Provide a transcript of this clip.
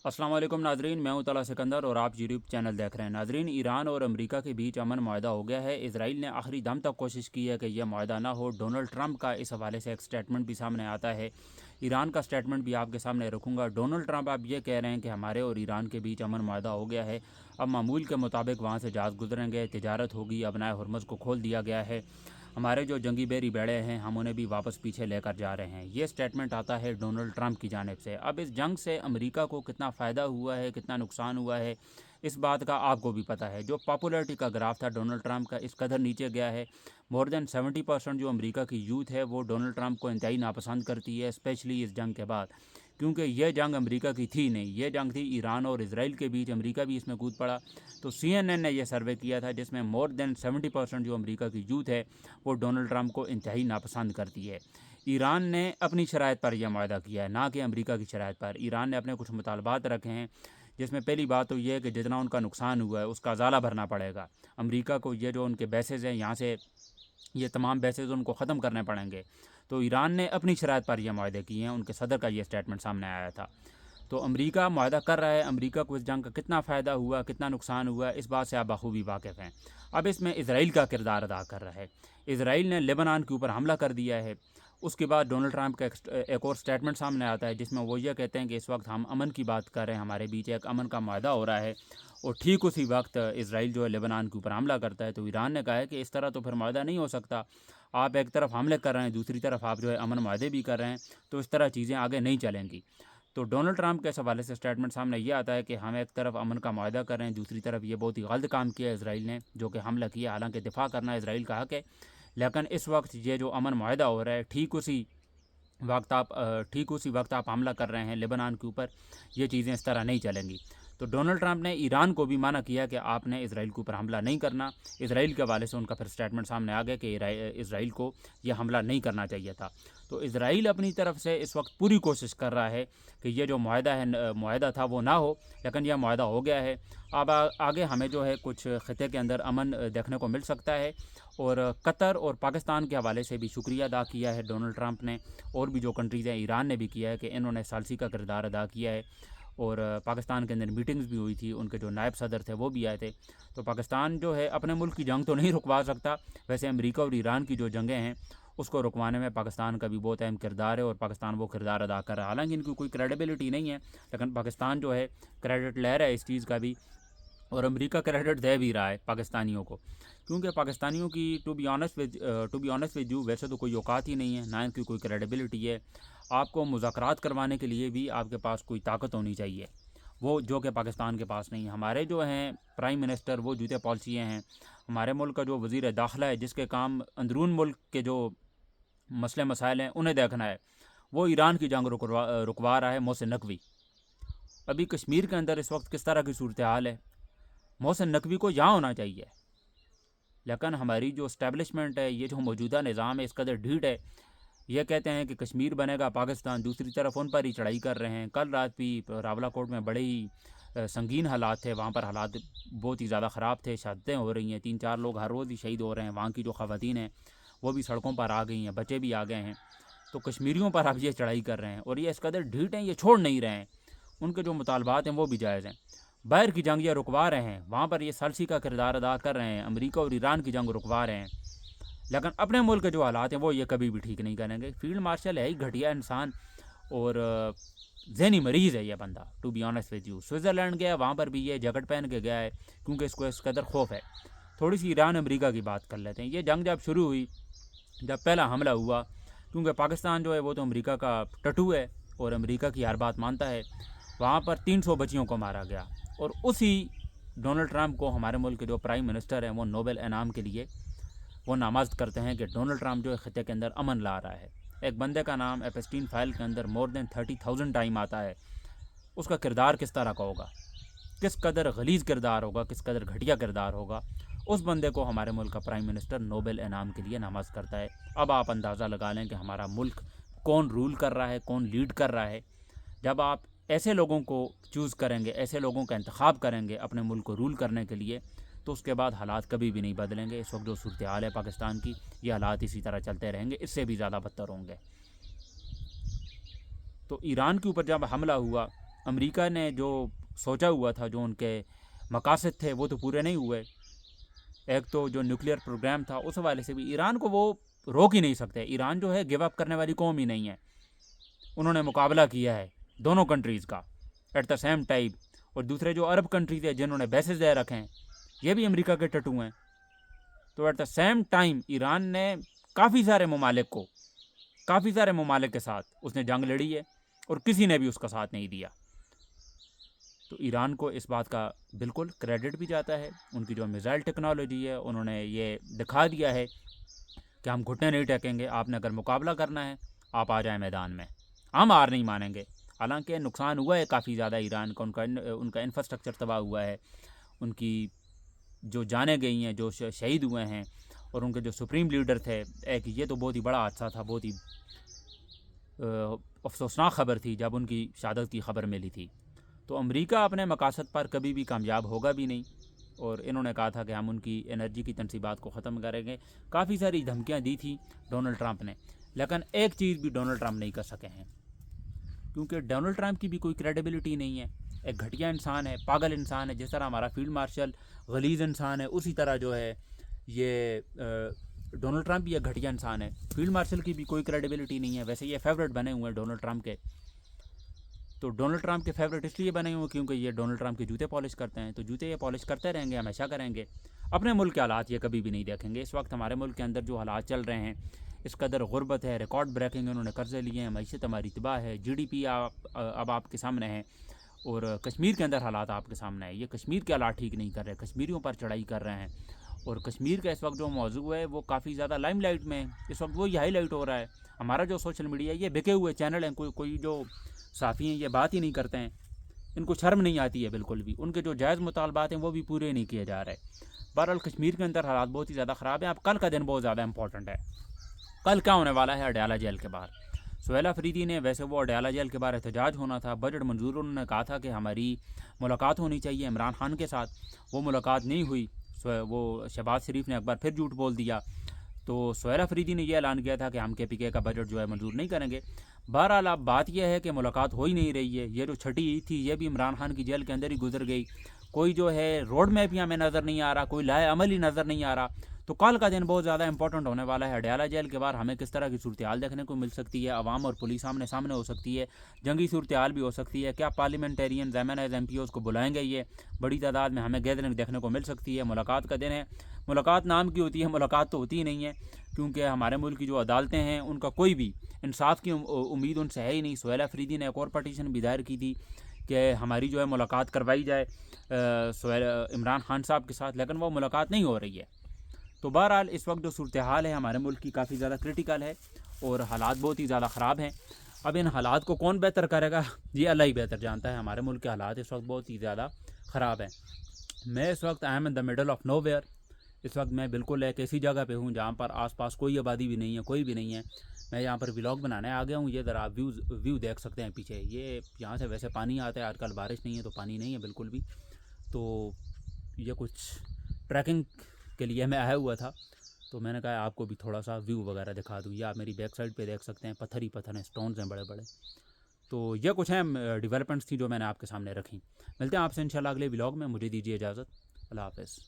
अस्सलाम वालेकुम नाजरीन, मैं हूं तला सिकंदर और आप यूट्यूब चैनल देख रहे हैं। नाजरीन, ईरान और अमेरिका के बीच अमन माहिदा हो गया है। इसराइल ने आखिरी दम तक कोशिश की है कि यह माहिदा ना हो। डोनाल्ड ट्रंप का इस हवाले से एक स्टेटमेंट भी सामने आता है। ईरान का स्टेटमेंट भी आपके सामने रखूँगा। डोनाल्ड ट्रंप आप ये कह रहे हैं कि हमारे और ईरान के बीच अमन माहिदा हो गया है। अब मामूल के मुताबिक वहाँ से जहाज़ गुजरेंगे, तिजारत होगी, अपना हरमज़ को खोल दिया गया है। हमारे जो जंगी बेरी बेड़े हैं हम उन्हें भी वापस पीछे लेकर जा रहे हैं। ये स्टेटमेंट आता है डोनाल्ड ट्रंप की जानिब से। अब इस जंग से अमेरिका को कितना फ़ायदा हुआ है, कितना नुकसान हुआ है, इस बात का आपको भी पता है। जो पॉपुलैरिटी का ग्राफ था डोनाल्ड ट्रंप का, इस कदर नीचे गया है। मोर देन 70% जो अमेरिका की यूथ है वो डोनाल्ड ट्रंप को इंतहाई नापसंद करती है, स्पेशली इस जंग के बाद। क्योंकि यह जंग अमेरिका की थी नहीं, ये जंग थी ईरान और इसराइल के बीच। अमेरिका भी इसमें कूद पड़ा। तो CNN ने यह सर्वे किया था जिसमें मोर देन 70% जो अमेरिका की यूथ है वो डोनाल्ड ट्रंप को इंतहाई नापसंद करती है। ईरान ने अपनी शराइत पर यह माहिदा किया है, ना कि अमेरिका की शराइत पर। ईरान ने अपने कुछ मुतालबात रखे हैं, जिसमें पहली बात तो यह है कि जितना उनका नुकसान हुआ है उसका अजाला भरना पड़ेगा। अमेरिका को ये जो उनके बेसेस हैं यहाँ से, ये तमाम बेसेस उनको ख़त्म करने पड़ेंगे। तो ईरान ने अपनी शराइत पर यह माहिदे किए हैं। उनके सदर का ये स्टेटमेंट सामने आया था। तो अमेरिका माहिदा कर रहा है। अमेरिका को इस जंग का कितना फ़ायदा हुआ, कितना नुकसान हुआ, इस बात से आप बखूबी वाकिफ़ हैं। अब इसमें इसराइल का किरदार अदा कर रहा है। इसराइल ने लेबनान के ऊपर हमला कर दिया है। उसके बाद डोनाल्ड ट्रंप का एक और स्टेटमेंट सामने आता है जिसमें वो ये कहते हैं कि इस वक्त हम अमन की बात कर रहे हैं, हमारे बीच एक अमन का माहिदा हो रहा है। और ठीक उसी वक्त इसराइल जो है लेबनान के ऊपर हमला करता है। तो ईरान ने कहा है कि इस तरह तो फिर माहिदा नहीं हो सकता। आप एक तरफ हमले कर रहे हैं, दूसरी तरफ आप जो है अमन माहिदे भी कर रहे हैं, तो इस तरह चीज़ें आगे नहीं चलेंगी। तो डोनाल्ड ट्रंप के इस हवाले से स्टेटमेंट सामने ये आता है कि हम एक तरफ अमन का माहिदा कर रहे हैं, दूसरी तरफ ये बहुत ही गलत काम किया इसराइल ने, जो कि हमला किया। हालांकि दिफा करना इसराइल का हक है, लेकिन इस वक्त ये जो अमन माहिदा हो रहा है ठीक उसी वक्त आप हमला कर रहे हैं लेबनान के ऊपर। ये चीज़ें इस तरह नहीं चलेंगी। तो डोनाल्ड ट्रंप ने ईरान को भी माना किया कि आपने इसराइल के ऊपर हमला नहीं करना। इसराइल के हवाले से उनका फिर स्टेटमेंट सामने आ गया कि इसराइल को यह हमला नहीं करना चाहिए था। तो इसराइल अपनी तरफ से इस वक्त पूरी कोशिश कर रहा है कि ये जो माहिदा था वो ना हो, लेकिन यह माहिदा हो गया है। अब आगे हमें जो है कुछ ख़िते के अंदर अमन देखने को मिल सकता है। और कतर और पाकिस्तान के हवाले से भी शुक्रिया अदा किया है डोनाल्ड ट्रंप ने। और भी जो कंट्रीज़ हैं, ईरान ने भी किया है कि इन्होंने सालसी का किरदार अदा किया है। और पाकिस्तान के अंदर मीटिंग्स भी हुई थी, उनके जो नायब सदर थे वो भी आए थे। तो पाकिस्तान जो है अपने मुल्क की जंग तो नहीं रुकवा सकता। वैसे अमेरिका और ईरान की जो जंगें हैं उसको रुकवाने में पाकिस्तान का भी बहुत अहम किरदार है और पाकिस्तान वो किरदार अदा कर रहा है। हालांकि इनकी कोई क्रेडिबिलिटी नहीं है, लेकिन पाकिस्तान जो है क्रेडिट ले रहा है इस चीज़ का भी। और अमेरिका क्रेडिट दे भी रहा है पाकिस्तानियों को, क्योंकि पाकिस्तानियों की to be honest with you वैसे तो कोई औकात ही नहीं है, ना इनकी कोई क्रेडिबिलिटी है। आपको मुज़ाकरात करवाने के लिए भी आपके पास कोई ताकत होनी चाहिए, वो जो कि पाकिस्तान के पास नहीं है। हमारे जो हैं प्राइम मिनिस्टर वो जूते पॉलिसियाँ हैं। हमारे मुल्क का जो वज़ीर दाखिला है, जिसके काम अंदरून मुल्क के जो मसले मसाइल हैं उन्हें देखना है, वो ईरान की जंग रुकवा रहा है मोहसिन नकवी। अभी कश्मीर के अंदर इस वक्त किस तरह की सूरत हाल है, मोहसिन नकवी को यहाँ होना चाहिए। लेकिन हमारी जो इस्टेब्लिशमेंट है, ये जो मौजूदा निज़ाम है, इस कदर ढीठ है। ये कहते हैं कि कश्मीर बनेगा पाकिस्तान, दूसरी तरफ उन पर ही चढ़ाई कर रहे हैं। कल रात भी रावलाकोट में बड़े ही संगीन हालात थे। वहाँ पर हालात बहुत ही ज़्यादा ख़राब थे, शहादतें हो रही हैं, 3-4 लोग हर रोज़ ही शहीद हो रहे हैं। वहाँ की जो ख़वातीन हैं वो भी सड़कों पर आ गई हैं, बच्चे भी आ गए हैं। तो कश्मीरियों पर अब ये चढ़ाई कर रहे हैं और ये इस कदर ढीठ हैं, ये छोड़ नहीं रहे हैं। उनके जो मुतालबात हैं वो भी जायज़ हैं। बाहर की जंग ये रुकवा रहे हैं, वहाँ पर ये सालसी का किरदार अदा कर रहे हैं। अमेरिका और ईरान की जंग रुकवा रहे हैं, लेकिन अपने मुल्क के जो हालात हैं वो ये कभी भी ठीक नहीं करेंगे। फील्ड मार्शल है ही घटिया इंसान और जहनी मरीज़ है ये बंदा, to be honest with you. Switzerland गया, वहाँ पर भी ये जैकेट पहन के गया है क्योंकि इसको इस कदर खौफ है। थोड़ी सी ईरान अमेरिका की बात कर लेते हैं। ये जंग जब शुरू हुई, जब पहला हमला हुआ, क्योंकि पाकिस्तान जो है वो तो अमेरिका का टटू है और अमेरिका की हर बात मानता है, वहाँ पर 300 बच्चियों को मारा गया। और उसी डोनाल्ड ट्रंप को हमारे मुल्क के जो प्राइम मिनिस्टर हैं वो नोबेल इनाम के लिए वो नामज़द करते हैं कि डोनाल्ड ट्रंप जो है ख़िते के अंदर अमन ला रहा है। एक बंदे का नाम एपस्टीन फाइल के अंदर मोर देन 30,000 टाइम आता है। उसका किरदार किस तरह का होगा, किस कदर गलीज़ किरदार होगा, किस कदर घटिया किरदार होगा, उस बंदे को हमारे मुल्क का प्राइम मिनिस्टर नोबेल इनाम के लिए नामज़द करता है। अब आप अंदाज़ा लगा लें कि हमारा मुल्क कौन रूल कर रहा है, कौन लीड कर रहा है। जब आप ऐसे लोगों को चूज़ करेंगे, ऐसे लोगों का इंतखाब करेंगे अपने मुल्क को रूल करने के लिए, तो उसके बाद हालात कभी भी नहीं बदलेंगे। इस वक्त जो सूरत हाल है पाकिस्तान की, ये हालात इसी तरह चलते रहेंगे, इससे भी ज़्यादा बदतर होंगे। तो ईरान के ऊपर जब हमला हुआ امریکہ نے جو سوچا ہوا تھا، جو ان کے مقاصد تھے، وہ تو پورے نہیں ہوئے. ایک تو جو نیوکلیئر پروگرام تھا اس حوالے سے بھی ایران کو وہ روک ہی نہیں سکتے. ایران جو ہے گیو اپ کرنے والی قوم ہی نہیں ہے. انہوں نے مقابلہ کیا ہے دونوں کنٹریز کا ایٹ دا سیم ٹائم. اور دوسرے جو عرب کنٹریز ہیں جنہوں نے بیسز دے رکھے ہیں، یہ بھی امریکہ کے ٹٹو ہیں. تو at the same time Iran نے کافی سارے ممالک کے ساتھ اس نے جنگ لڑی ہے، اور کسی نے بھی اس کا ساتھ نہیں دیا. تو ایران کو اس بات کا بالکل کریڈٹ بھی جاتا ہے. ان کی جو میزائل ٹیکنالوجی ہے، انہوں نے یہ دکھا دیا ہے کہ ہم گھٹنے نہیں ٹیکیں گے. آپ نے اگر مقابلہ کرنا ہے، آپ آ جائیں میدان میں، ہم ہار نہیں مانیں گے. حالانکہ نقصان ہوا ہے کافی زیادہ ایران کا، ان کا انفراسٹرکچر تباہ ہوا ہے، ان کی جو جانیں گئی ہیں، جو شہید ہوئے ہیں، اور ان کے جو سپریم لیڈر تھے. ایک یہ تو بہت ہی بڑا حادثہ تھا، بہت ہی افسوسناک خبر تھی جب ان کی شہادت کی خبر ملی تھی. تو امریکہ اپنے مقاصد پر کبھی بھی کامیاب ہوگا بھی نہیں. اور انہوں نے کہا تھا کہ ہم ان کی انرجی کی تنصیبات کو ختم کریں گے. کافی ساری دھمکیاں دی تھیں ڈونلڈ ٹرمپ نے، لیکن ایک چیز بھی ڈونلڈ ٹرمپ نہیں کر سکے ہیں، کیونکہ ڈونلڈ ٹرمپ کی بھی کوئی کریڈیبلٹی نہیں ہے. ایک گھٹیا انسان ہے، پاگل انسان ہے. جس طرح ہمارا فیلڈ مارشل غلیظ انسان ہے، اسی طرح جو ہے یہ ڈونلڈ ٹرمپ بھی ایک گھٹیا انسان ہے. فیلڈ مارشل کی بھی کوئی کریڈیبلٹی نہیں ہے. ویسے یہ فیوریٹ بنے ہوئے ہیں ڈونلڈ ٹرمپ کے. تو ڈونلڈ ٹرمپ کے فیوریٹ اس لیے بنے ہوئے کیونکہ یہ ڈونلڈ ٹرمپ کے جوتے پالش کرتے ہیں. تو جوتے یہ پالش کرتے رہیں گے، ہمیشہ کریں گے. اپنے ملک کے حالات یہ کبھی بھی نہیں دیکھیں گے. اس وقت ہمارے ملک کے اندر جو حالات چل رہے ہیں، اس قدر غربت ہے، ریکارڈ بریکنگ انہوں نے قرضے لیے ہیں، معیشت ہماری تباہ ہے، جی ڈی پی اب آپ کے سامنے ہے. اور کشمیر کے اندر حالات آپ کے سامنے ہے. یہ کشمیر کے حالات ٹھیک نہیں کر رہے، کشمیریوں پر چڑھائی کر رہے ہیں. اور کشمیر کا اس وقت جو موضوع ہے وہ کافی زیادہ لائم لائٹ میں ہے. اس وقت وہی ہائی لائٹ ہو رہا ہے. ہمارا جو سوشل میڈیا ہے یہ بکے ہوئے چینل ہیں. کوئی جو صحافی ہیں یہ بات ہی نہیں کرتے ہیں. ان کو شرم نہیں آتی ہے بالکل بھی. ان کے جو جائز مطالبات ہیں وہ بھی پورے نہیں کیے جا رہے. بہرحال کشمیر کے اندر حالات بہت ہی زیادہ خراب ہیں. اب کل کا دن بہت زیادہ امپورٹنٹ ہے. کل کیا ہونے والا ہے اڈیالہ جیل کے باہر؟ سہیل افریدی نے، ویسے وہ اڈیالہ جیل کے باہر احتجاج ہونا تھا، بجٹ منظور، انہوں نے کہا تھا کہ ہماری ملاقات ہونی چاہیے عمران خان کے ساتھ. وہ ملاقات نہیں ہوئی. وہ شہباز شریف نے ایک بار پھر جھوٹ بول دیا. تو سہیل افریدی نے یہ اعلان کیا تھا کہ ہم کے پی کے کا بجٹ جو ہے منظور نہیں کریں گے. بہرحال اب بات یہ ہے کہ ملاقات ہو ہی نہیں رہی ہے. یہ جو چھٹی عید تھی یہ بھی عمران خان کی جیل کے اندر ہی گزر گئی. کوئی جو ہے روڈ میپ ہی ہمیں نظر نہیں آ رہا، کوئی لائے عمل ہی نظر نہیں آ رہا. تو کل کا دن بہت زیادہ امپورٹنٹ ہونے والا ہے. اڈیالہ جیل کے بعد ہمیں کس طرح کی صورتحال دیکھنے کو مل سکتی ہے. عوام اور پولیس آمنے سامنے ہو سکتی ہے، جنگی صورتحال بھی ہو سکتی ہے. کیا پارلیمنٹیرین ایم پی اوز کو بلائیں گے؟ یہ بڑی تعداد میں ہمیں گیدرنگ دیکھنے کو مل سکتی ہے. ملاقات کا دن ہے. ملاقات نام کی ہوتی ہے، ملاقات تو ہوتی ہی نہیں ہے، کیونکہ ہمارے ملک کی جو عدالتیں ہیں ان کا کوئی بھی انصاف کی امید ان سے ہے ہی نہیں. سہیل افریدی نے ایک اور پٹیشن بھی دائر کی تھی کہ ہماری جو ہے ملاقات کروائی جائے عمران خان صاحب کے ساتھ، لیکن وہ ملاقات نہیں ہو رہی ہے. تو بہرحال اس وقت جو صورتحال ہے ہمارے ملک کی کافی زیادہ کرٹیکل ہے، اور حالات بہت ہی زیادہ خراب ہیں. اب ان حالات کو کون بہتر کرے گا یہ اللہ ہی بہتر جانتا ہے. ہمارے ملک کے حالات اس وقت بہت ہی زیادہ خراب ہیں. میں اس وقت I am in the middle of nowhere. اس وقت میں بالکل ایک ایسی جگہ پہ ہوں جہاں پر آس پاس کوئی آبادی بھی نہیں ہے، کوئی بھی نہیں ہے. میں یہاں پر ولاگ بنانے آ گیا ہوں. یہ ذرا آپ ویو دیکھ سکتے ہیں پیچھے. یہ یہاں سے ویسے پانی آتا ہے، آج کل بارش نہیں ہے تو پانی نہیں ہے بالکل بھی. تو یہ کچھ ٹریکنگ کے لیے میں آیا ہوا تھا، تو میں نے کہا آپ کو بھی تھوڑا سا ویو وغیرہ دکھا دوں. یہ آپ میری بیک سائڈ پہ دیکھ سکتے ہیں، پتھر ہی پتھر ہیں، سٹونز ہیں بڑے بڑے. تو یہ کچھ ہیں ڈیولپمنٹس تھیں جو میں نے آپ کے سامنے رکھی. ملتے ہیں آپ سے انشاءاللہ اگلے ولاگ میں. مجھے دیجیے اجازت. اللہ حافظ.